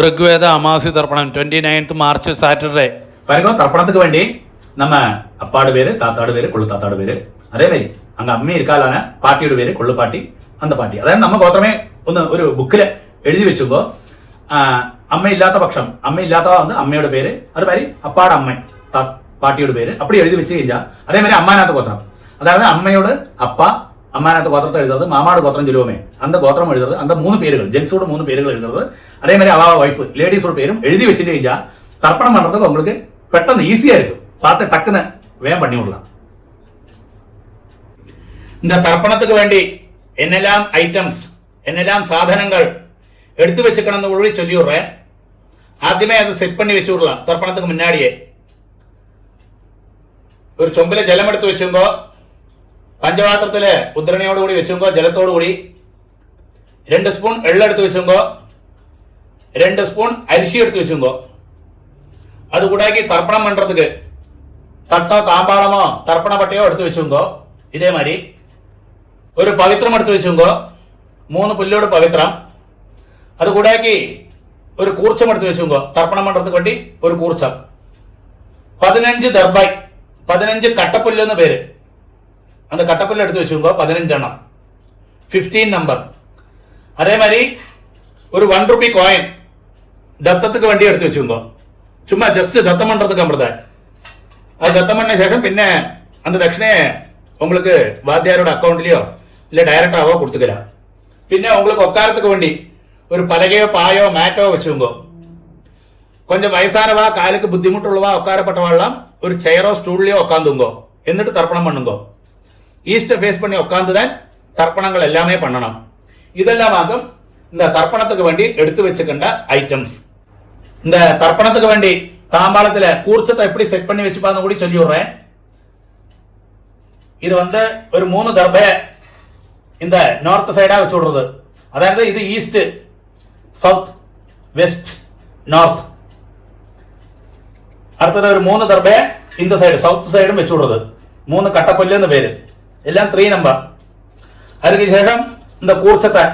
ഋഗ്വേദ அமாசி தர்ப்பணம் 29th March Saturday பாருங்க. தர்ப்பணத்துக்கு வேண்டி நம்ம அப்பாடு பேரு, தாத்தாடு பேரு, கொள்ளு தாத்தாடு பேரு, அதே மாதிரி அங்க அമ്മ இருக்காளான பாட்டியோட பேரு கொள்ளு பாட்டி, அந்த പാട്ടി. അതായത് നമ്മ ഗോത്രമേ ഒന്ന് ഒരു ബുക്കില് എഴുതി വെച്ചുമ്പോ അമ്മ ഇല്ലാത്ത പക്ഷം, അമ്മ ഇല്ലാത്തവ வந்து അമ്മയുടെ പേര്, അതുമാതിരി അപ്പാട് അമ്മ പാട്ടിയുടെ പേര് அப்படி எழுதி வச்சு കഴിഞ്ഞാൽ அதே மாதிரி அம்மாநாத்த கோத்திரம், அதாவது அம்மையோட அப்பா அம்மாநாத்த கோத்திரத்தை எழுதுறது, மாமாடு கோத்திரம் சொல்லுவோமே அந்த கோத்திரம் எழுதுறது, அந்த 3 பேர்கள் ஜென்ஸோட 3 பேர்கள் எழுதுறது, அதே மாதிரி அவ வைஃப் லேடிஸோட பேரும் எழுதி வச்சுட்டு കഴിഞ്ഞാൽ தர்ப்பணம் பண்றதுக்கு உங்களுக்கு பெட்டன்னு ஈஸியா இருக்கும். பார்த்து டக்குன்னு வேகம் பண்ணி விடலாம். இந்த தர்ப்பணத்துக்கு வேண்டி என்னெல்லாம் ஐட்டம்ஸ், என்னெல்லாம் சாதனங்கள் எடுத்து வச்சுக்கணும்னு கூட சொல்லி விடுறேன். ஆദ്യമേ അത് സെറ്റ് பண்ணி வச்சு விடலாம். தர்ப்பணத்துக்கு முன்னாடியே ഒരു ചൊമ്പിലെ ജലം എടുത്ത് വെച്ചുമ്പോ പഞ്ചപാത്രത്തില് ഉദ്രണയോടുകൂടി വെച്ചുമ്പോ ജലത്തോടുകൂടി 2 സ്പൂൺ എള്ളെടുത്ത് വെച്ചുമ്പോ 2 സ്പൂൺ അരിശി എടുത്ത് വെച്ചുമ്പോ அது கூடாக்கி தர்ப்பணம் பண்றதுக்கு தட்டோ தாம்பாளமோ தர்ப்பண பட்டையோ எடுத்து வச்சுங்கோ. இதே மாதிரி ഒരു പവിത്രം എടുത്ത് വെച്ചുങ്കോ, 3 പുല്ലോട് പവിത്രം. അത് കൂടാക്കി ഒരു കൂർച്ചം എടുത്ത് വെച്ചുങ്കോ, തർപ്പണം പண்றதுக்கு വേണ്ടി ഒരു കൂർച്ചം. 15 ദർബായ്, 15 കട്ടപ്പുല്ല് എന്ന് പേര്. அந்த കട്ടപ്പുല്ല് എടുത്ത് വെച്ചുങ്കോ 15 എണ്ണം, 15 നമ്പർ. അതേ மாதிரி ഒരു 1 രൂപ കോയിൻ ദത്തத்துக்கு വേണ്ടി എടുത്ത് വെച്ചുങ്കോ. ചുമ്മാ ജസ്റ്റ് ദത്തം பண்றதுக்கு அம்பர்தான். அது தத்தம் பண்ண சேஷம் பின்ன அந்த தட்சிணையை உங்களுக்கு வாத்தியாரோட அக்கௌண்ட்லயோ இல்ல டைரக்டாவோ கொடுத்துக்கலாம். പിന്നെ உங்களுக்கு உட்காரத்துக்கு வேண்டி ஒரு பலகையோ பாயோ மேட்டோ வச்சுங்கோ. கொஞ்சம் வயசானவா, காலுக்கு புத்திமுட்டுள்ளவா, உட்காரப்பட்டவாள்லாம் ஒரு ചെയറോ സ്റ്റൂളിലോ உட்காந்துங்கோ. എന്നിട്ട് தர்ப்பணம் பண்ணுங்கோ. ஈஸ்ட் ஃபேஸ் பண்ணி உட்காந்துதான் தர்ப்பணங்கள் எல்லாமே பண்ணணும். இதெல்லாம் ஆகும் இந்த தர்ப்பணத்துக்கு வேண்டி எடுத்து வச்சுக்கின்ற ஐட்டம்ஸ். இந்த தர்ப்பணத்துக்கு வேண்டி தாம்பாளத்துல கூர்ச்சத்தை எப்படி செட் பண்ணி வச்சுப்பான்னு கூட சொல்லி விடுறேன். இது வந்து ஒரு 3 தர்பை இந்த நார்த் சைடா வச்சு விடுறது. அதாவது இது ஈஸ்ட், சவுத், வெஸ்ட், நார்த். அடுத்தது ஒரு 3 தர்பை இந்த சைடு சவுத் சைடும் வச்சு விடுறது. 3 கட்டப்பல்லு എന്ന് പേര്. എല്ലാം 3 നമ്പർ. அதுக்கு ശേഷം இந்த கூர்ச்சத்தை,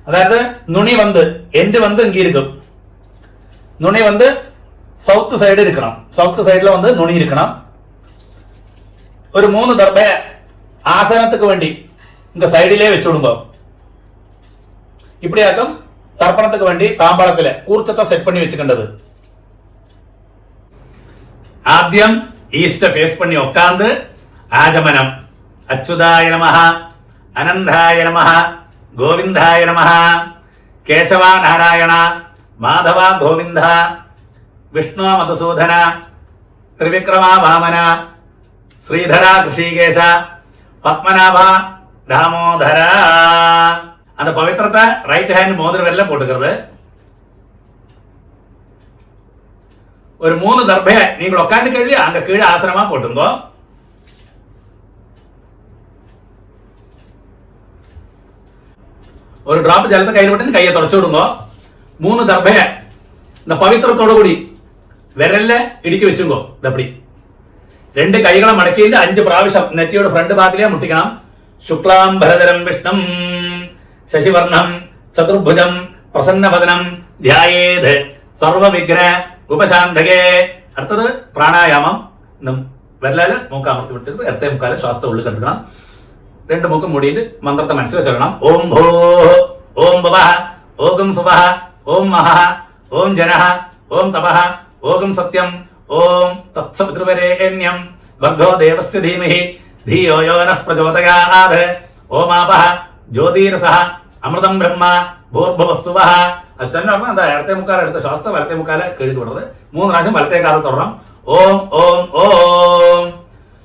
அதாவது நுனி வந்து எண்டு வந்து இங்க இருக்கும். நுனி வந்து சவுத் சைடு இருக்கணும். சவுத் சைடுல வந்து நுனி இருக்கணும். ஒரு 3 தர்பை ஆசனத்துக்கு வேண்டி இந்த சைடிலே வச்சு விடுங்க. இப்படியாக்கும் தர்ப்பணத்துக்கு வேண்டி தாம்பாளத்துல கூர்ச்சத்தை செட் பண்ணி வச்சுக்கின்றது. ആദ്യം ഈസ്റ്റ് ഫേസ് பண்ணி உட்கார்ந்து ആചമനം. അച്യുതായ നമഃ, അനന്തായ നമഃ, ഗോവിന്ദായ നമഃ, കേശവ നാരായണ, മാധവ ഗോവിന്ദ, വിഷ്ണു മധുസൂദന, ത്രിവിക്രമ വാമന, ശ്രീധര ഋഷികേശ, பத்மநாப தாமோதர. அந்த பவித்திரத்தை ரைட் ஹேண்ட் மோதிர வெல்ல போட்டுக்கிறது. ஒரு 3 தர்பை நீங்கள் உட்காந்து கழிவு அங்க கீழே ஆசனமா போட்டுங்கோ. ஒரு டிராப் ஜலத்தை கையில் விட்டு கையை தொடச்சு விடுங்க. 3 தர்பை இந்த பவித்திரத்தோடு கூடி விரல்ல இடிக்க வச்சுங்கோ. அப்படி 2 കൈകളെ മടക്കിയിട്ട് 5 പ്രാവശ്യം നെറ്റിയുടെ ഫ്രണ്ട് ഭാഗത്തിലേ മുട്ടിക്കണം. ശുക്ലാം ഭരതരം വിഷ്ണം ശശിവർണം ചതുർഭുജം പ്രസന്നവദനം ധ്യായേത് സർവവിഘ്ന ഉപശാന്തകേ. അടുത്തത് പ്രാണായാമം. വിരലാല് മൂക്ക് അമർത്തി പിടിച്ചിട്ട് ഇടത്തെ മുക്കാല് ശ്വാസത്തെ ഉള്ളിൽ കെടുക്കണം. 2 മൂക്കും മൂടിയിട്ട് മന്ത്രത്തെ മനസ്സിൽ ചൊല്ലണം. ഓം ഭോ, ഓം ഭവഃ, ഓം സുവഃ, ഓം മഹഃ, ഓം ജനഃ, ഓം തപഃ, ഓം സത്യം, ഓം തത്സവിതൃവരേണ്യം ഭർഗോ ദേവസ്യ ധീമഹി ധിയോ യോ നഃ പ്രചോദയാത്. ഓമാപഃ ജ്യോതിരസഃ അമൃതം ബ്രഹ്മ ഭൂർഭുവസ്സുവഃ. അച്ഛനോട് എന്താ ഇടത്തെ മുക്കാൽ എടുത്ത ശ്വാസത്തെ വലത്തെ മുക്കാല് കഴുകി വിടുന്നത്. 3 പ്രാവശ്യം വലത്തെ കാലം തുടരണം. ഓം ഓം ഓം.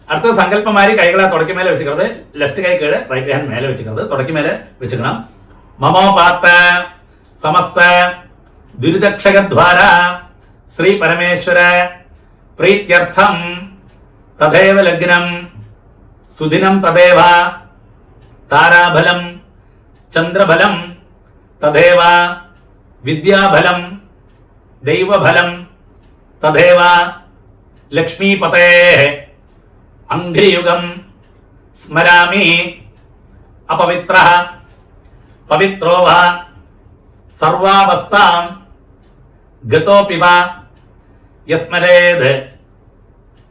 അടുത്ത സങ്കല്പമാരി കൈകളെ തുടക്കി മേലെ വെച്ചിരുന്നത്. ലെഫ്റ്റ് കൈ കീഴ്, റൈറ്റ് ഹാൻഡ് മേലെ വെച്ചിരുന്നത്. തുടക്കി മേലെ വെച്ചിക്കണം. മമോപാത്ത സമസ്ത ദുരിതക്ഷകദ്വാര ശ്രീ പരമേശ്വര പ്രീത്യർത്ഥം തഥൈവ ലഗ്നം സുദിനം തഥൈവ താരാബലം ചന്ദ്രബലം തഥൈവ വിദ്യാബലം ദൈവബലം തഥൈവ ലക്ഷ്മീപതേ അംഘ്രിയുഗം സ്മരാമി അപവിത്രഃ പവിത്രോ വ സർവാവസ്ഥാം ഗതോപിവ യസ്മരേത്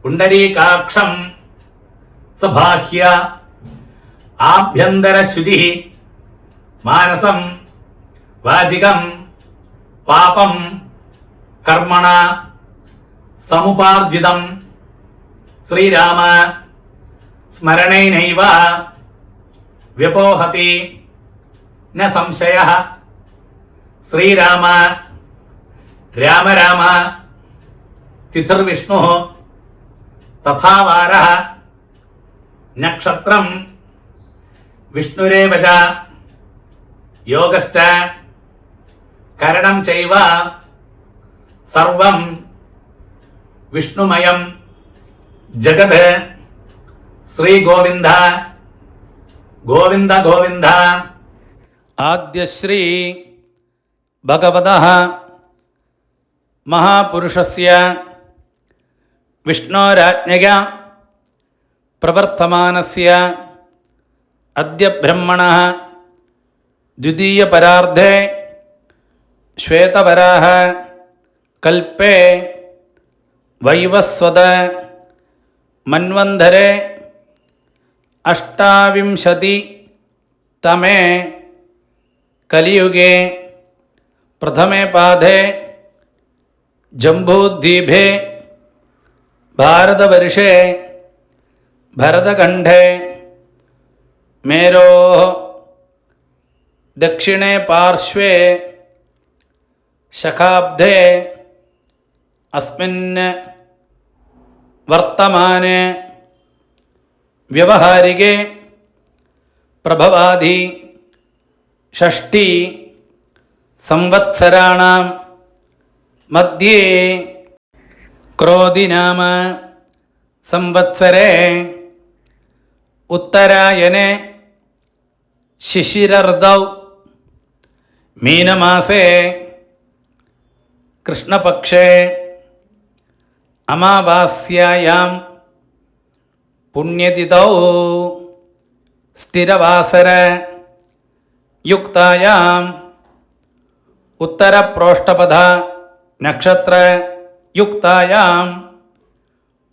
പുണ്ടരീകാക്ഷം സബാഹ്യ ആഭ്യന്തരശുചി മാനസം വാചികം പാപം കർമ്മണ സമുപാർജിതം ശ്രീരാമ സ്മരണേനൈവ വ്യപോഹതി ന സംശയഃ. ശ്രീരാമ രാമ രാമ തിഥിർവിഷ്ണു തഥാ വാരഃ നക്ഷത്രം വിഷ്ണുരേവ ച യോഗശ്ച കരണം ചൈവ സർവം വിഷ്ണുമയം ജഗത്. ശ്രീ ഗോവിന്ദ ഗോവിന്ദ ഗോവിന്ദ. ആദ്യശ്രീ ഭഗവതഃ മഹാപുരുഷസ്യ വിഷ്ണോരാജ്ഞയാ പ്രവർത്തമാനസ്യ അദ്യ ബ്രഹ്മണഃ ദ്വിതീയപരാർദ്ധേ ശ്വേതവരാഹ കൽപ്പേ വൈവസ്വത മന്വന്തരേ അഷ്ടാവിംശതിതമേ കലിയുഗേ പ്രഥമേ പാദേ ജംബൂദ്വീപേ ഭാരതവർഷേ ഭരതഖണ്ഡേ മേരോः ദക്ഷിണേ പാർശ്വേ ശകാബ്ദേ അസ്മിൻ വർത്തമാനെ വ്യവഹാരികേ പ്രഭവാദി ഷഷ്ഠി സംവത്സരാണാം മധ്യേ ക്രോധിനാമ സംവത്സരേ ഉത്തരായനെ ശിശിരർദൗ മീനമാസേ കൃഷ്ണപക്ഷേ അമാവാസ്യായാം പുണ്യതിഥൗ സ്ഥിരവാസര യുക്തായാം ഉത്തരപ്രോഷ്ടപദ നക്ഷത്ര യുക്തായാം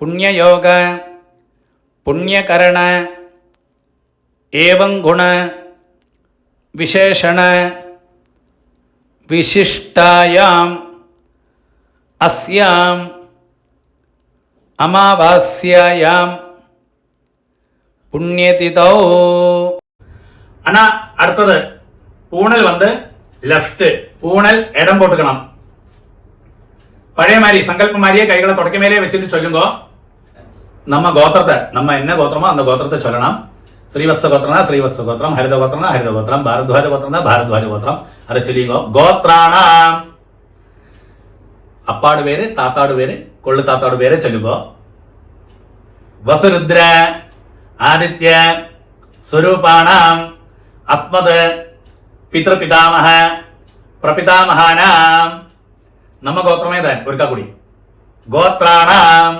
പുണ്യയോഗ പുണ്യകരണ ഏവം ഗുണ വിശേഷണ വിശിഷ്ടായാം അസ്യാം അമാവാസ്യായാം പുണ്യതിഥൗ. ஆனா அடுத்தது பூணல் வந்து லெஃப்ட், பூணல் இடம் போட்டுக்கணும். பழைய மாதிரி சங்கல்ப மாதிரியே கைகளை தொடக்க மேலே வச்சுட்டு சொல்லுங்க. நம்ம கோத்திரத்தை, நம்ம என்ன கோத்திரமோ அந்த கோத்திரத்தை சொல்லணும். ஸ்ரீவத்ச கோத்திரம்னா ஸ்ரீவத்ச கோத்திரம், ஹரித கோத்திரம்னா ஹரித கோத்திரம், பாரத்வாஜ கோத்திரம்னா பாரத்வாஜ கோத்திரம். அதை சொல்லிங்க. கோத்ராணாம் அப்பாடு பேரு, தாத்தாடு பேரு, கொள்ளு தாத்தாடு பேரு சொல்லுங்க. வசுருத்ர ആദിത്യ സ്വരൂപാണാം അസ്മദ് പിതൃപിതാമഹ പ്രപിതാമഹാനാം. നമ്മ ഗോത്രമേതാൻ ഒരിക്കൽ കൂടി. ഗോത്രാണാം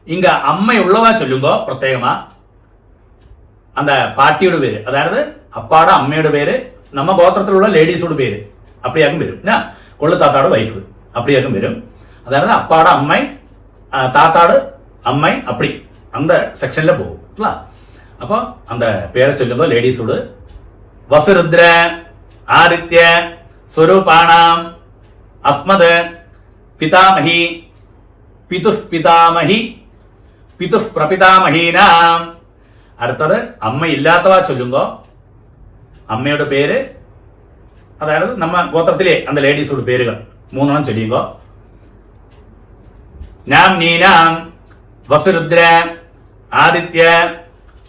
ഇങ്ക അമ്മയുള്ളവ ചൊല്ലുമ്പോ പ്രത്യേകമാ அந்த பாட்டியோட பேரு, அதாவது அப்பாட அம்மையோட பேரு, நம்ம கோத்திரத்தில் உள்ள லேடிஸோட பேரு அப்படியாகும் வரும். கொள்ளு தாத்தாடு வைஃப் அப்படியாகும் வரும். அதாவது அப்பாட அம்மை தாத்தாடு அம்மை அப்படி அந்த செக்ஷன்ல போகும். அப்போ அந்த பேரை சொல்லுங்க லேடிஸோடு. வசுருத்ர ஆதித்ய ஸ்வரூபாணாம் அஸ்மத் பிதாமஹி பிதுஃப் பிதாமஹி பிதுஃப் பிரபிதாமஹீனாம். അടുത്തത് അമ്മ ഇല്ലാത്തവ ചൊല്ലുമ്പോ അമ്മയുടെ പേര്, അതായത് നമ്മ ഗോത്രത്തിലെ അന്ത ലേഡീസോട് പേരുകൾ മൂന്നെണ്ണം ചൊല്ലിയുമ്പോ നാം നീനാം വസുരുദ്ര ആദിത്യ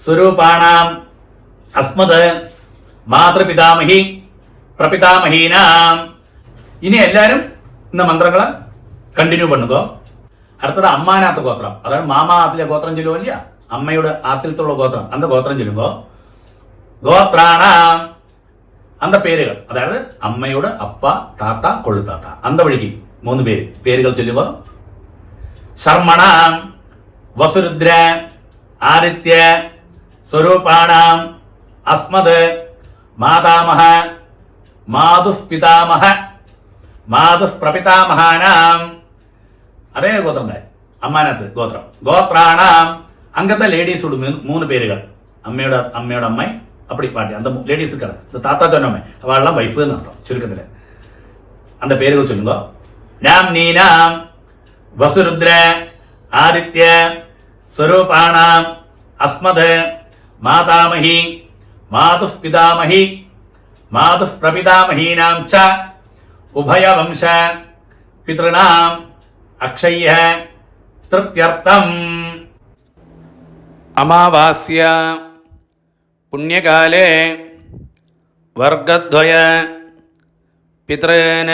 സ്വരൂപാണാം അസ്മത് മാതൃപിതാമഹി പ്രപിതാമഹീനാം. ഇനി എല്ലാരും ഇന്ന മന്ത്രങ്ങളെ കണ്ടിന്യൂ പണ്ണുകോ. അടുത്തത് അമ്മാനാത്ത ഗോത്രം, അതായത് മാമാ ആത്തിലെ ഗോത്രം ചൊല്ലുവല്ല, അമ്മയുടെ ആത്തിലത്തുള്ള ഗോത്രം അന്ത ഗോത്രം ചൊല്ലുമ്പോ ഗോത്രാണാം അന്ത പേരുകൾ, അതായത് അമ്മയുടെ അപ്പ താത്ത കൊള്ളുതാത്ത അന്ത വഴിക്ക് മൂന്ന് പേരുകൾ ചൊല്ലുമ്പോ ശർമ്മണാം വസുരുദ്ര ആദിത്യ സ്വരൂപാണാം അസ്മത് മാതാമഹ മാതുഃ പിതാമഹ മാതുഃ പ്രപിതാമഹാനാം, അതേ ഗോത്രത്തെ അമ്മാനത്ത് ഗോത്രം, ഗോത്രാണാം അംഗത്തെ ലേഡീസോട് 3 പേരുകൾ, അമ്മയുടെ അമ്മ அப்படி பாட்டி அந்த லேடிஸ் இருக்காங்க, இந்த தாத்தா சொன்னோமே அவள்லாம் வைஃப்னு அர்த்தம் சுருக்கத்தில். அந்த பேர்கள் சொல்லுங்க. நாம் நீனாம் வசுருத்ர ஆதித்ய ஸ்வரூபாணாம் அஸ்மத் மாதாமஹி மாதுப் பிதாமஹி மாதுப் பிரபிதாமஹீனாம் ச உபய வம்ச பித்ருணாம் அக்ஷய்ய திருப்தியர்த்தம். അമാവാസ്യ പുണ്യകാലേ വർഗദ്വയ പിതॄൻ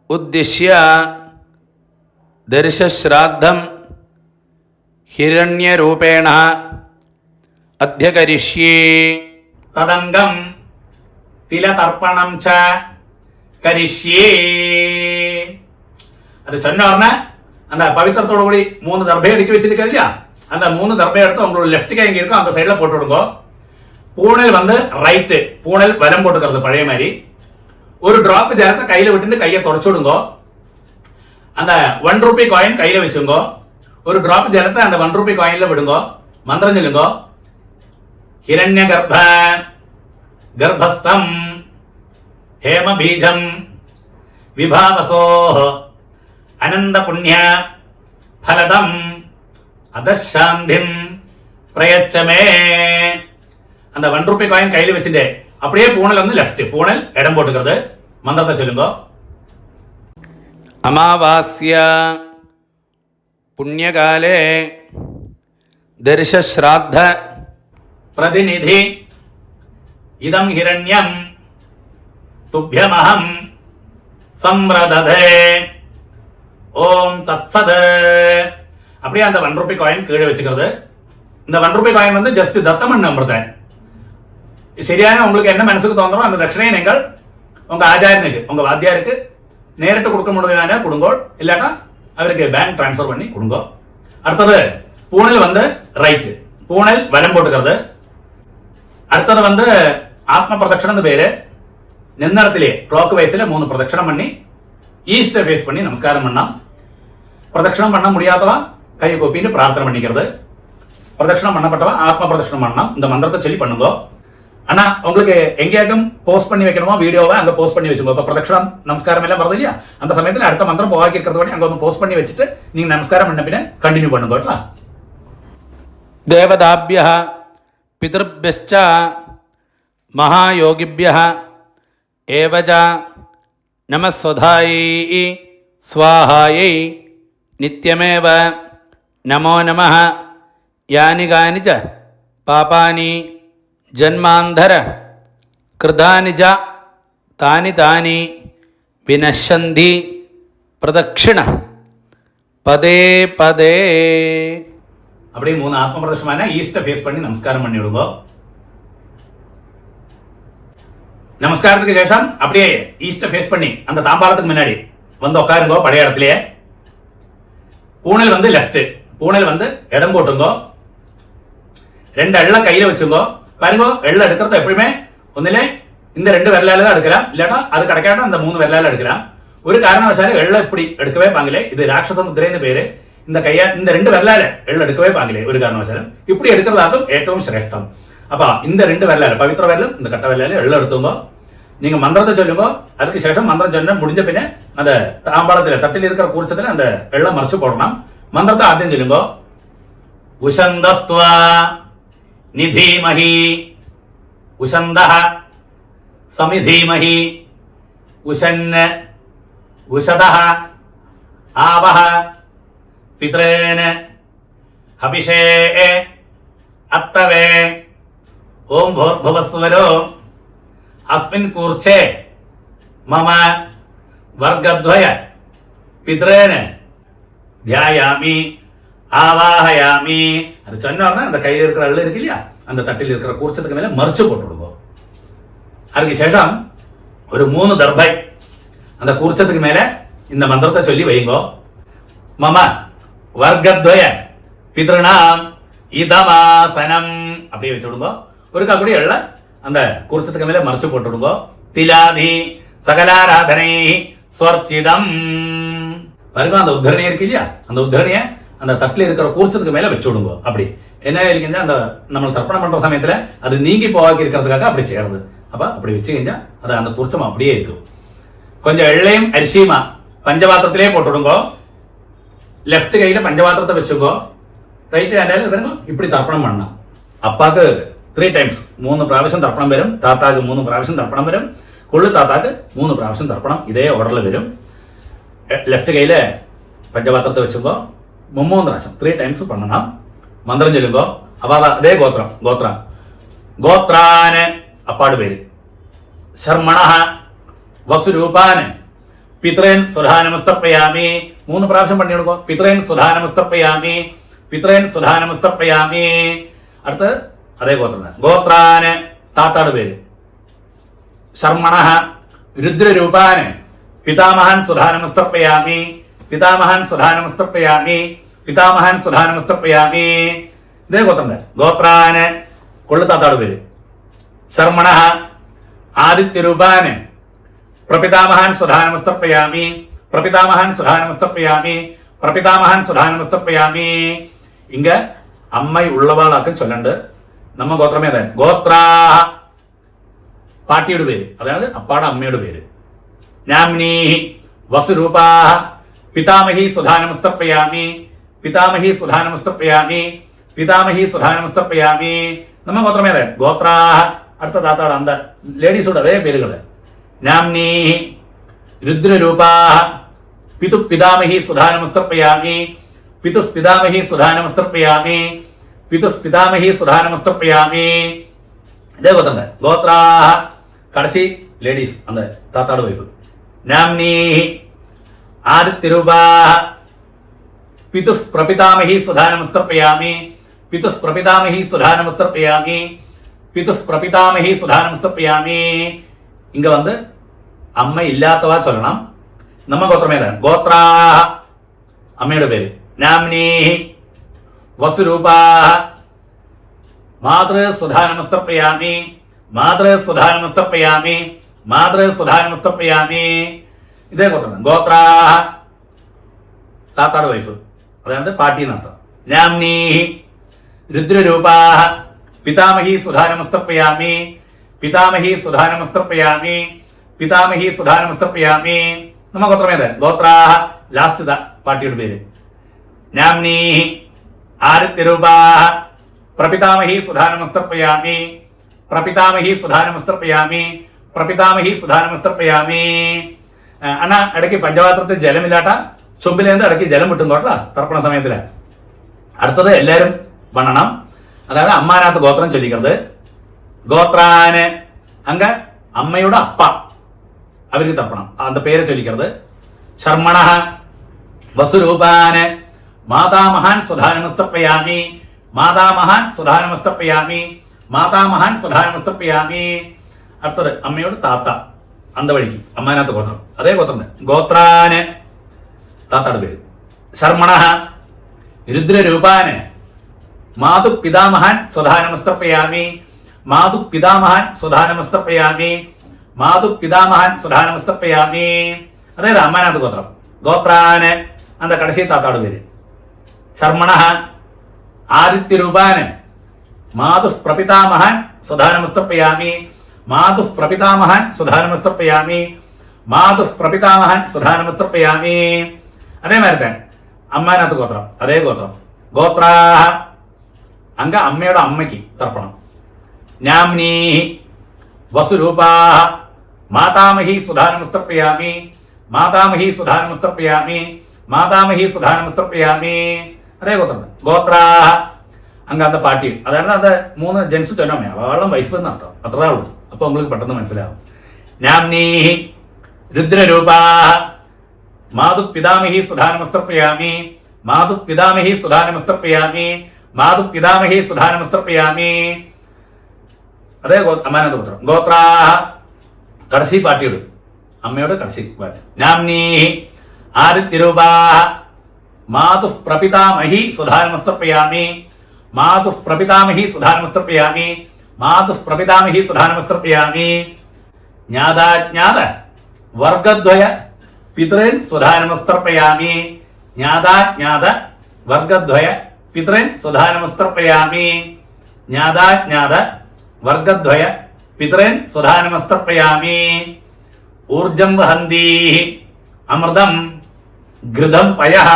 ഉദ്ദിശ്യ ദർശശ്രാദ്ധം ഹിരണ്യരൂപേണ അധ്യകരിഷ്യേ. തദംഗം തിലതർപ്പണം ച കരിഷ്യേ. அது சொன்ன உடனே அந்த பவித்திரத்தோட கூடி 3 தர்பை அடுக்கி வச்சிருக்கேன் இல்லையா, அந்த 3 தர்பை எடுத்து உங்களோட லெஃப்ட் கை எங்க இருக்கோ அந்த சைடில் போட்டு விடுங்க. பூனல் வந்து ரைட்டு, பூனல் வலம் போட்டுக்கிறது பழைய மாதிரி. ஒரு டிராப் ஜலத்தை கையில் விட்டுட்டு கையை தொடச்சு விடுங்க. அந்த 1 ரூபி காயின் கையில் வச்சுங்க. ஒரு டிராப் ஜலத்தை அந்த 1 ரூபி காயின்ல விடுங்க. மந்திரம் சொல்லுங்க. ஹிரண்ய கர்ப்ப கர்ப்பஸ்தம் ஹேம பீஜம் விபாவசோ அனந்த புண்ணிய ஃபலதம் அதசாந்திம் பிரயச்சமே. அந்த 1 ரூபி காயின் கையில் வச்சுட்டு அப்படியே பூனல் வந்து லெஃப்ட், பூனல் இடம் போட்டுக்கிறது. மந்திரத்தை சொல்லுங்க. അമാവാസ്യ പുണ്യകാലേ ദർശശ്രാദ്ധ பிரதிநிதி இதம் ஹிரண்யம் துப்யமஹம் சம்ரததே ஓம் தத்சத். அப்படியே அந்த 1 ரூபி காயின் கீழே வச்சுக்கிறது. இந்த 1 ரூபி காயின் வந்து ஜஸ்ட் தத்தமன் நம்புறேன். சரியான உங்களுக்கு என்ன மனசுக்கு தோன்றோ அந்த தட்சணையை நீங்கள் உங்க ஆச்சாரியனுக்கு உங்க வாத்தியாருக்கு நேரிட்டு கொடுக்க முடியுமான கொடுங்கோ, இல்லாட்டா அவருக்கு பேங்க் டிரான்ஸ்ஃபர் பண்ணி கொடுங்கோ. அடுத்தது பூனல் வந்து ரைட்டு, பூனல் வலம் போட்டுக்கிறது. அடுத்தது வந்து ஆத்ம பிரதட்சணம் பேரு. நின்னடத்திலே கிளாக் வைஸ்ல 3 பிரதட்சணம் பண்ணி ஈஸ்டர் ஃபேஸ் பண்ணி நமஸ்காரம் பண்ணலாம். பிரதட்சணம் பண்ண முடியாதவா கையை கோப்பின்னு பிரார்த்தனை பண்ணிக்கிறது. பிரதட்சணம் பண்ணப்பட்டவா ஆத்ம பிரதட்சணம் பண்ணலாம். இந்த மந்திரத்தை சொல்லி பண்ணுங்க. ஆனா உங்களுக்கு எங்கேயாக்கும் போஸ்ட் பண்ணி வைக்கணுமோ வீடியோவை அங்க போஸ்ட் பண்ணி வச்சுக்கோ. இப்ப பிரதட்சணம் நமஸ்காரம் எல்லாம் வருது இல்லையா, அந்த சமயத்தில் அடுத்த மந்திரம் போவாக்கி இருக்கிறது கூட அங்க வந்து போஸ்ட் பண்ணி வச்சுட்டு நீங்க நமஸ்காரம் பண்ண பின்ன கண்டினியூ பண்ணுங்க. தேவதாபியः பிதൃഭ്യശ്ച மகாயோகிभ्यः ஏவச நமஸ்வதாயை ஸ்வாஹாயை நித்யமேவ நமோ நமः. யானி கானி ச பாபானி ஜன்மாந்தர கிருதானி ச தானி தானி வினஷ்யந்தி பிரதக்ஷிண பதே பதே. அப்படியே 3 ஆத்ம பிரதட்சணமான ஈஸ்டர் ஃபேஸ் பண்ணி நமஸ்காரம் பண்ணி விடுங்க. நமஸ்காரத்துக்கு சேஷம் அப்படியே ஈஸ்டர் ஃபேஸ் பண்ணி அந்த தாம்பாளத்துக்கு முன்னாடி வந்து உட்காருங்க. பழைய இடத்துலயே பூனல் வந்து லெஃப்ட், பூனல் வந்து இடம் போட்டுங்க. 2 எள்ள கையில வச்சுங்க. பாருங்க, எள்ள எடுக்கிறத எப்பயுமே ஒன்னிலே இந்த 2 விரலால தான் எடுக்கலாம், இல்லாட்டா அது கிடைக்காட்டா அந்த 3 விரலால எடுக்கலாம். ஒரு காரணவசாலும் எள்ள இப்படி எடுக்கவே பாங்களே, இது ராட்சச முத்திரைன்னு பேரு. இந்த கையா இந்த 2 விரலால எள்ள எடுக்கவே பாங்களே ஒரு காரணவசாலும். இப்படி எடுக்கிறதாகும் ஏற்றவும் சிரேஷ்டம். அப்ப இந்த 2 விரலால பவித்திர விரலும் இந்த கட்ட விரலால எள்ள எடுத்துங்க. நீங்க மந்திரத்தை சொல்லுங்க. அதுக்கு சேஷம் மந்திரம் சொன்ன முடிஞ்ச பின்ன அந்த தாம்பாளத்துல தட்டில் இருக்கிற கூர்ச்சத்துல அந்த எள்ள மறைச்சு போடணும். மந்திரத்தை ஆദ്യം சொல்லுங்க. உஷந்தஸ்துவா நிதீமஹி உஷந்தஹ சமிதீமஹி உஷன்ன உஷதஹ ஆவஹ பித்ரேன ஹபிஷே அத்தவே ஓம் பூர்புவஸ்வரோ அஸ்மின் கூர்ச்சே மம வர்க்கத்வய பித்ரேன தியாயாமி ஆவாஹயாமி. அது சொன்னார்னா அந்த கையில் இருக்கிற எள்ளு இருக்கு இல்லையா, அந்த தட்டில் இருக்கிற கூர்ச்சத்துக்கு மேல மறைச்சு போட்டு விடுவோம். அதுக்கு சேஷம் ஒரு 3 தர்பை அந்த கூர்ச்சத்துக்கு மேல இந்த மந்திரத்தை சொல்லி வைங்கோ. மம வர்க்கத்வய பித்ருணாம் இதமாசனம் அப்படியே வச்சு விடுங்க. ஒரு காக்கூடி எள்ள அந்த கூர்ச்சத்துக்கு மேல மறைச்சு போட்டு விடுங்க. திலாதி சகலாராதனை ஸ்வர்ச்சிதம். பாருங்க, அந்த உத்தரணி இருக்கு இல்லையா, அந்த உத்தரணியை அந்த தட்டில் இருக்கிற கூர்ச்சத்துக்கு மேல வச்சு விடுங்க. அப்படி என்ன இருக்குன்னா, அந்த நம்ம தர்ப்பணம் பண்ற சமயத்துல அது நீங்கி போவாக்கி இருக்கிறதுக்காக அப்படி செய்யறது. அப்ப அப்படி வச்சு കഴിഞ്ഞാൽ அது அந்த கூர்ச்சம் அப்படியே இருக்கும். கொஞ்சம் எள்ளையும் அரிசியுமா பஞ்சபாத்திரத்திலே போட்டுடுங்க. லெஃப்ட் கையில பஞ்சபாத்திரத்தை வச்சுக்கோ, ரைட் ഹാൻഡിൽ വരുമ്പോ இப்படி தர்ப்பണം பண்ணலாம். അപ്പാക്ക് 3 ടൈംസ് 3 പ്രാവശ്യം തർപ്പണം വരും. താത്താക്ക് 3 പ്രാവശ്യം തർപ്പണം വരും. കൊള്ളു താത്താക്ക് 3 പ്രാവശ്യം തർപ്പണം ഇതേ ഓർഡറിൽ വരും. ലെഫ്റ്റ് കയ്യില് പഞ്ചപാത്രത്തെ വെച്ചുമ്പോ 3 പ്രാവശ്യം 3 ടൈംസ് പണ്ണണം. മന്ത്രം ചൊല്ലുമ്പോ അപ്പൊ അതേ ഗോത്രാന് അപ്പാട് പേര്. ശർമ്മണ വസുരൂപാന് പിത്രേൻ സുധാനമസ്തർപ്പയാമി. 3 പ്രാവശ്യം പണി കൊടുക്കോ. പിത്രേൻ സുധാനമസ്തർപ്പയാമി, പിത്രേൻ സുധാനമസ്തർപ്പയാമി. അടുത്ത് അതേ ഗോത്രാന് താത്താട് പേര്. ശർമ്മണ രുദ്രരൂപാന് പിതാമഹൻ സുധാനമസ്തർപ്പയാമി, പിതാമഹൻ സുധാനമസ്തർപ്പയാമി, പിതാമഹൻ സുധാനമസ്തർപ്പയാമി. ഇതേ ഗോത്രാന് കൊള്ളു താത്താട് പേര്. ശർമ്മണ ആദിത്യരൂപാന് പ്രപിതാമഹൻ സുധാനമസ്തർപ്പയാമി, പ്രപിതാമഹൻ സുധാനമസ്തർപ്പയാമി, പ്രപിതാമഹൻ സുധാനമസ്തർപ്പയാമി. ഇങ്ക അമ്മ ഉള്ളവാളാക്കും ചൊല്ലണ്ട്. നമ്മ ഗോത്രമേ അതെ ഗോത്രാ പാട്ടിയുടെ പേര്, അതായത് അപ്പാടെ അമ്മയുടെ പേര്. നാംനീ വസുരൂപാ പിതാമഹി സുധാനമസ്തർപ്പയാമി, പിതാമഹി സുധാനമസ്തർപ്പയാമി, പിതാമഹി സുധാനമസ്തർപ്പയാമി. നമ്മ ഗോത്രമേ അതെ ഗോത്രാ. അടുത്ത താത്താട് അന്ത ലേഡീസോട് അതേ പേരുകള്. നാംനീ രുദ്രരൂപാ പിതു പിതാമഹി സുധാനമസ്തർപ്പയാമി, പിതു പിതാമഹി സുധാനമസ്തർപ്പയാമി, പിതു പിതാമഹി സുധാനമസ്തർപ്പയാമി. ഇതേ ഗോത്രാ. കടശി ലേഡീസ് അന്ത താത്താട് വൈഫ്. നാംനീ ആദിത്യരൂപാ പിതു പ്രപിതാമഹി സുധാനമസ്തർപ്പയാമി, പിതു പ്രപിതാമഹി സുധാനമസ്തർപ്പയാമി, പിതു പ്രപിതാമഹി സുധാനമസ്തർപ്പയാമി. ഇങ്ക അമ്മ ഇല്ലാത്തവ ചൊല്ലണം. നമ്മ ഗോത്രമേല ഗോത്രാ അമ്മയുടെ പേര്. നാംനീ വസുരൂപാ മാതൃ സുധാനമസ്തർപ്പയാമി, മാതൃ സുധാനമസ്തർപ്പയാമി, മാതൃ സുധാനമസ്തർപ്പയാമി. ഇതേ ഗോത്രാ താത്താട് വൈഫ്, അതായത് പാട്ടി എന്നർത്ഥം. നാംനീ രുദ്രരൂപാ പിതാമഹി സുധാനമസ്തർപ്പയാമി, പിതാമഹി സുധാനമസ്തർപ്പയാമി, പിതാമഹി സുധാനമസ്തർപ്പയാമി. നമ്മ ഗോത്രമേത് ഗോത്രാ. ലാസ്റ്റ് പാട്ടിയുടെ പേര്. നാംനീ ആദിത്യരൂപാ പ്രപിതാമഹി സുധാനമസ്തർപ്പയാമി, പ്രപിതാമഹി സുധാനമസ്തർപ്പയാമി, പ്രപിതാമഹി സുധാനമസ്തർപ്പയാമി. അണ്ണാ ഇടയ്ക്ക് പഞ്ചപാത്രത്തിൽ ജലമില്ലാട്ട, ചുമ്പിലേന്ത് ഇടയ്ക്ക് ജലം വിട്ടും കേട്ടാ തർപ്പണ സമയത്തില്. അടുത്തത് എല്ലാരും വണ്ണണം, അതായത് അമ്മാനകത്ത് ഗോത്രം ചൊല്ലിക്കുന്നത്. ഗോത്രാന് അങ്ക അമ്മയുടെ അപ്പ അവർക്ക് തർപ്പണം, அந்த പേര് ചൊല്ലിക്കുന്നത്. ശർമ്മണ വസുരൂപാന് മാതാമഹാൻ സുധാനമസ്തർപ്പയാമി, മാതാമഹാൻ സുധാനമസ്തർപ്പയാമി, മാതാമഹാൻ സുധാനമസ്തർപ്പയാമി. അടുത്തത് അമ്മയോട് താത്ത അന്ത വഴിക്ക് അമ്മാനകത്ത് ഗോത്രം, അതേ ഗോത്രം. ഗോത്രാന് താത്താട് പേര്. ശർമ്മണ രുദ്രരൂപാന് മാതു പിതാമഹാൻ സുധാനമസ്തർപ്പയാമി, മാതു പിതാമഹാൻ സുധാനമസ്തർപ്പയാമി, മാതു പിതാമഹാൻ സുധാനമസ്തർപ്പയാമി. അതായത് അമ്മാനകത്ത് ഗോത്രം. ഗോത്രാന് അന്ത കടശി താത്താട് പേര്. ശർമ്മണ ആദിത്യരൂപാന് മാതു പ്രപിതാമഹാൻ സുധാനമസ്തർപ്പയാമി, മാതു പ്രപിതാമഹാൻ സുധാനമസ്തർപ്പയാമി, മാതു പ്രപിതാമഹാൻ സുധാനമസ്തർപ്പയാമി. അതേമാതിരി അമ്മാനകത്ത് ഗോത്രം, അതേ ഗോത്രം. ഗോത്രാ അങ്ക അമ്മയുടെ അമ്മയ്ക്ക് തർപ്പണം. നാംനീ വസുരൂപാ മാതാമഹി സുധാനമസ്തർപ്പയാമി, മാതാമഹി സുധാനമസ്തർപ്പയാമി, മാതാമഹി സുധാനമസ്തർപ്പയാമി. അതേ ഗോത്രം. ഗോത്രാ അങ്ക അന്ത പാട്ടി, അതായത് അത് 3 ജെൻസ് ചൊല്ലമ്മയാ, അവളും വൈഫ് എന്നർത്ഥം. അത്രേ ഉള്ളൂ. അപ്പൊ നമ്മൾക്ക് പെട്ടെന്ന് മനസ്സിലാവും. നാംനീ രുദ്രരൂപാ മാതു പിതാമഹി സുധാനമസ്തർപ്പയാമി, മാതു പിതാമഹി സുധാനമസ്തർപ്പയാമി, മാതു പിതാമഹി സുധാനമസ്തർപ്പയാമി. അതേ അമ്മാനകത്ത് ഗോത്രം. ഗോത്രാ കടശി പാട്ടിയോട് അമ്മയോട് കടശി പാട്ട്. നാംനീ ആദിത്യരൂപാ മാതു പ്രപിതാമഹി സുധാനമസ്തർപ്പയാമി, മാതു പ്രപിതാമഹി സുധാനമസ്തർപ്പയാമി, മാതു പ്രപിതാമഹി സുധാനമസ്തർപ്പയാമി. ജ്ഞാതാജ്ഞാത വർഗദ്വയ പിതൃൻ സ്വധാനമസ്തർപ്പയാമി. ജ്ഞാതാജ്ഞാത വർഗദ്വയ പിതൃൻ സ്വധാനമസ്തർപ്പയാമി. ജ്ഞാതാജ്ഞാത വർഗദ്വയ പിതൃൻ സ്വധാനമസ്തർപ്പയാമി. ഊർജം വഹന്തി അമൃതം ഘൃതം പയഃ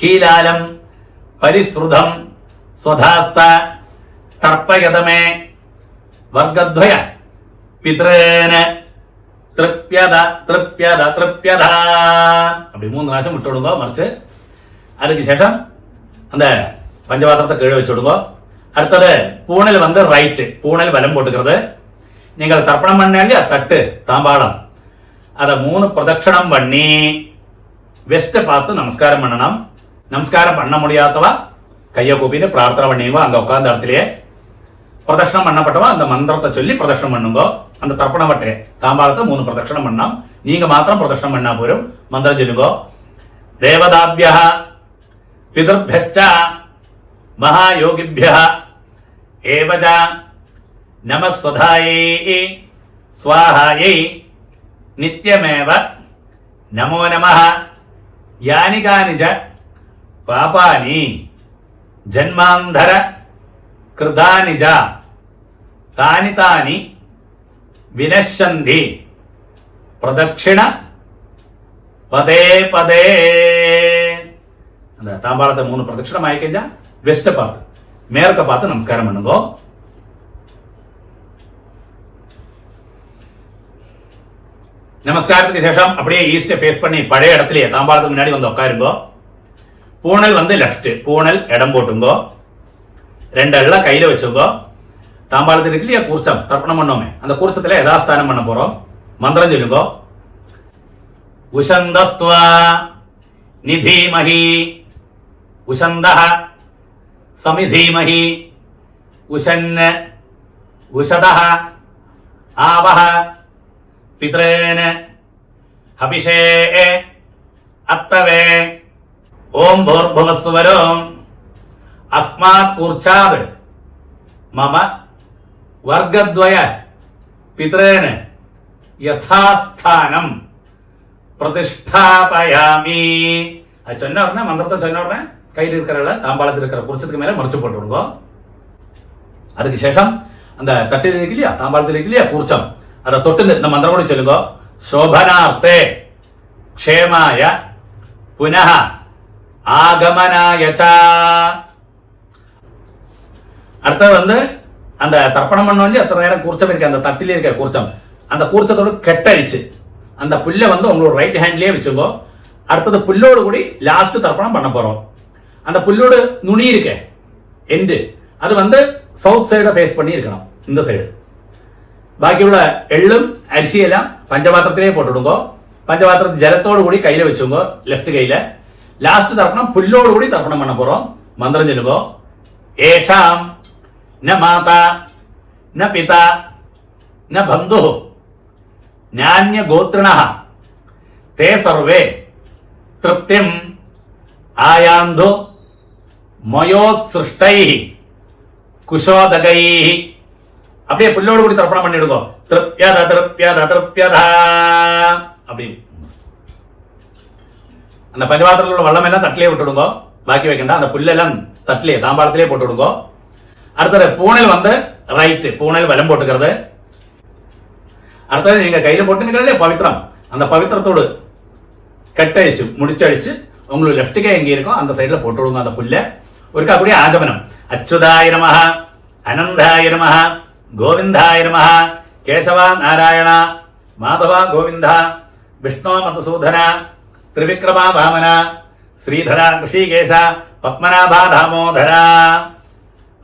കീലാലം പരിശ്രുതം സ്വധാസ്ത തർപ്പയതമേ വർഗദ്വയ പിതൃന് തൃപ്യത തൃപ്യത തൃപ്യത. அப்படி 3 പ്രാവശ്യം விட்டு விடுங்க. மறைச்சு அதுக்கு சேஷம் அந்த பஞ்சபாத்திரத்தை கீழே வச்சு விடுங்க. அடுத்தது பூனல் வந்து ரைட்டு, பூனல் வலம் போட்டுக்கிறது. நீங்கள் தர்ப்பணம் பண்ண இல்லையா தட்டு தாம்பாளம், அதை 3 பிரதட்சணம் பண்ணி வெஸ்ட்டை பார்த்து நமஸ்காரம் பண்ணணும். நமஸ்காரம் பண்ண முடியாதவா கையை கூப்பிட்டு பிரார்த்தனை பண்ணிங்க. அங்கே உட்கார்ந்த இடத்துலயே பிரதட்சணம் பண்ணப்பட்டவா அந்த மந்திரத்தை சொல்லி பிரதட்சணம் பண்ணுங்க. அந்த தர்ப்பண வட்டை தாம்பாளத்தை 3 பிரதட்சணம் பண்ணோம். நீங்க மாத்திரம் பிரதட்சணம் பண்ணா போரும். மந்திரம் சொல்லுங்க. தேவதாபியா பிதர்ഭ്യശ്ച மகாயோகிभ्यः ஏவச நமஸ்வதாயை ஸ்வாஹாயை நித்யமேவ நமோ நமः. யானி கானி ச பாபானி ஜன்மாந்தர கிருதானி ச தானி தானி வினശ്യന്തി பிரதட்சிண பதே பதே. அந்த தாம்பாளத்தை 3 பிரதட்சிணம் ஆயிக்கஞ்சா வெஸ்ட்டை பார்த்து மேற்க பார்த்து நமஸ்காரம் பண்ணுங்க. நமஸ்காரத்துக்கு சேஷம் அப்படியே ஈஸ்ட ஃபேஸ் பண்ணி பழைய இடத்துலயே தாம்பாளத்துக்கு முன்னாடி வந்து உட்காருங்க. பூனல் வந்து லெஃப்ட், பூனல் இடம் போட்டுங்க. 2 எல்லாம் கையில வச்சுங்க. தாம்பாளத்தில் இருக்கு இல்லையா கூர்ச்சம் தர்ப்பணம் பண்ணோமே, அந்த கூர்ச்சத்துல யதாஸ்தானம் பண்ண போறோம். மந்திரம் சொல்லுங்க. உஷந்தஸ்துவா நிதீமஹி உஷந்தஹ சமிதீமஹி உஷன்ன உஷதஹ ஆவஹ பித்ரேன ஹபிஷே அத்தவே. ஓம் பூர்புவஸ்வரம் அஸ்மாத் கூர்ச்சாத் மம വർഗദ്വയ പിതൃന് യഥാസ്ഥാനം பிரதிஷ்டாபயாமி. அது சொன்ன உடனே மந்திரத்தை சொன்ன உடனே கையில் இருக்கிற தாம்பாளத்தில் இருக்கிற குடிச்சதுக்கு மேல மறைச்சு போட்டு விடுங்க. அதுக்கு சேஷம் அந்த தட்டில் இருக்கு இல்லையா தாம்பாளத்தில் இருக்கு இல்லையா கூர்ச்சம், அதை தொட்டு இந்த மந்திரம் கூட சொல்லுங்க. சோபனார்த்தே க்ஷேமாய புனः ஆகமனாய ச. அடுத்தது வந்து அந்த தர்ப்பணம் பண்ணோம் இல்லையா அத்தனை நேரம் கூர்ச்சம் இருக்கு, அந்த தட்டிலே இருக்க கூர்ச்சம், அந்த கூர்ச்சத்தோடு கெட்டடிச்சு அந்த புல்லை வந்து உங்களோட ரைட் ஹேண்ட்லயே வச்சுக்கோ. அடுத்தது புல்லோடு கூடி லாஸ்ட் தர்ப்பணம் பண்ண போறோம். அந்த புல்லோடு நுனி இருக்க எண்டு அது வந்து சவுத் சைடை ஃபேஸ் பண்ணி இருக்கணும், இந்த சைடு. பாக்கியுள்ள எள்ளும் அரிசியெல்லாம் பஞ்சபாத்திரத்திலே போட்டுடுங்க. பஞ்சபாத்திரத்து ஜலத்தோடு கூடி கையில வச்சுங்க, லெஃப்ட் கையில. லாஸ்ட் தர்ப்பணம் புல்லோடு கூடி தர்ப்பணம் பண்ண போறோம். மந்திரம் சொல்லுங்க. ஏஷாம் न माता न पिता न बंधु न्यान्य गोत्रिणः ते सर्वे तृप्तिम आयान्धु मयोत्सृष्टैः कुशोदगैः. அப்படியே புல்லோடு கூடி தர்ப்பணம் பண்ணிடுங்க. திருப்யத திருப்யத திருப்யத. அப்படி அந்த பஞ்சபாத்திரத்தில் உள்ள வெள்ளம் எல்லாம் தட்டிலே விட்டுடுங்க. பாக்கி வைக்கண்டா. அந்த புல்லெல்லாம் தட்டிலே தாம்பாளத்திலே போட்டு விடுங்க. அடுத்தது பூனல் வந்து ரைட்டு, பூனல் வலம் போட்டுக்கிறது. அடுத்தது நீங்க கையில போட்டுக்கிறதே பவித்திரம், அந்த பவித்திரத்தோடு கட்டடிச்சு முடிச்சடிச்சு உங்களுக்கு லெஃப்ட் கை எங்கே இருக்கோ அந்த சைடுல போட்டு விடுங்க அந்த புல்ல. ஒருக்கா கூடிய ஆஜமனம். அச்சுதாய நமஹ அனந்தாய நமஹ கோவிந்தாய நமஹ கேசவா நாராயண மாதவா கோவிந்தா விஷ்ணு மதுசூதன திரிவிக்ரமா வாமன ஸ்ரீதரா ரிஷிகேஷ பத்மநாபா தாமோதரா.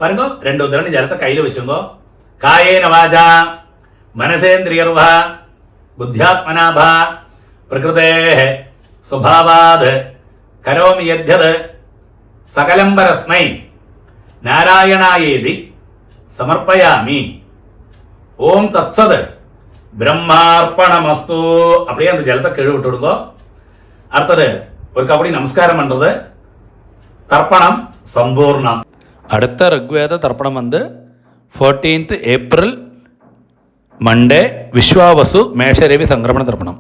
பாருங்க, 2 உதரணி ஜலத்தை கையில வச்சுங்க. காயேன வாஜா மனசேந்திரியர்வா புத்தியாத்மனாபா பிரகிருதே சுபாவாத் கரோமி யத்யத் சகலம்பரஸ்மை நாராயணாயேதி சமர்ப்பயாமி. ஓம் தத்சத் பிரம்மார்ப்பணமஸ்து. அப்படியே அந்த ஜலத்தை கீழே விட்டு விடுங்க. அடுத்தது ஒரு அப்படி நமஸ்காரம் பண்றது. தர்ப்பணம் சம்பூர்ணம். அடுத்த ഋഗ്വേദ தர்ப்பணம் வந்து 14th ஏப்ரல் மண்டே விஸ்வாவசு மேஷரேவி சங்கிரமண தர்ப்பணம்.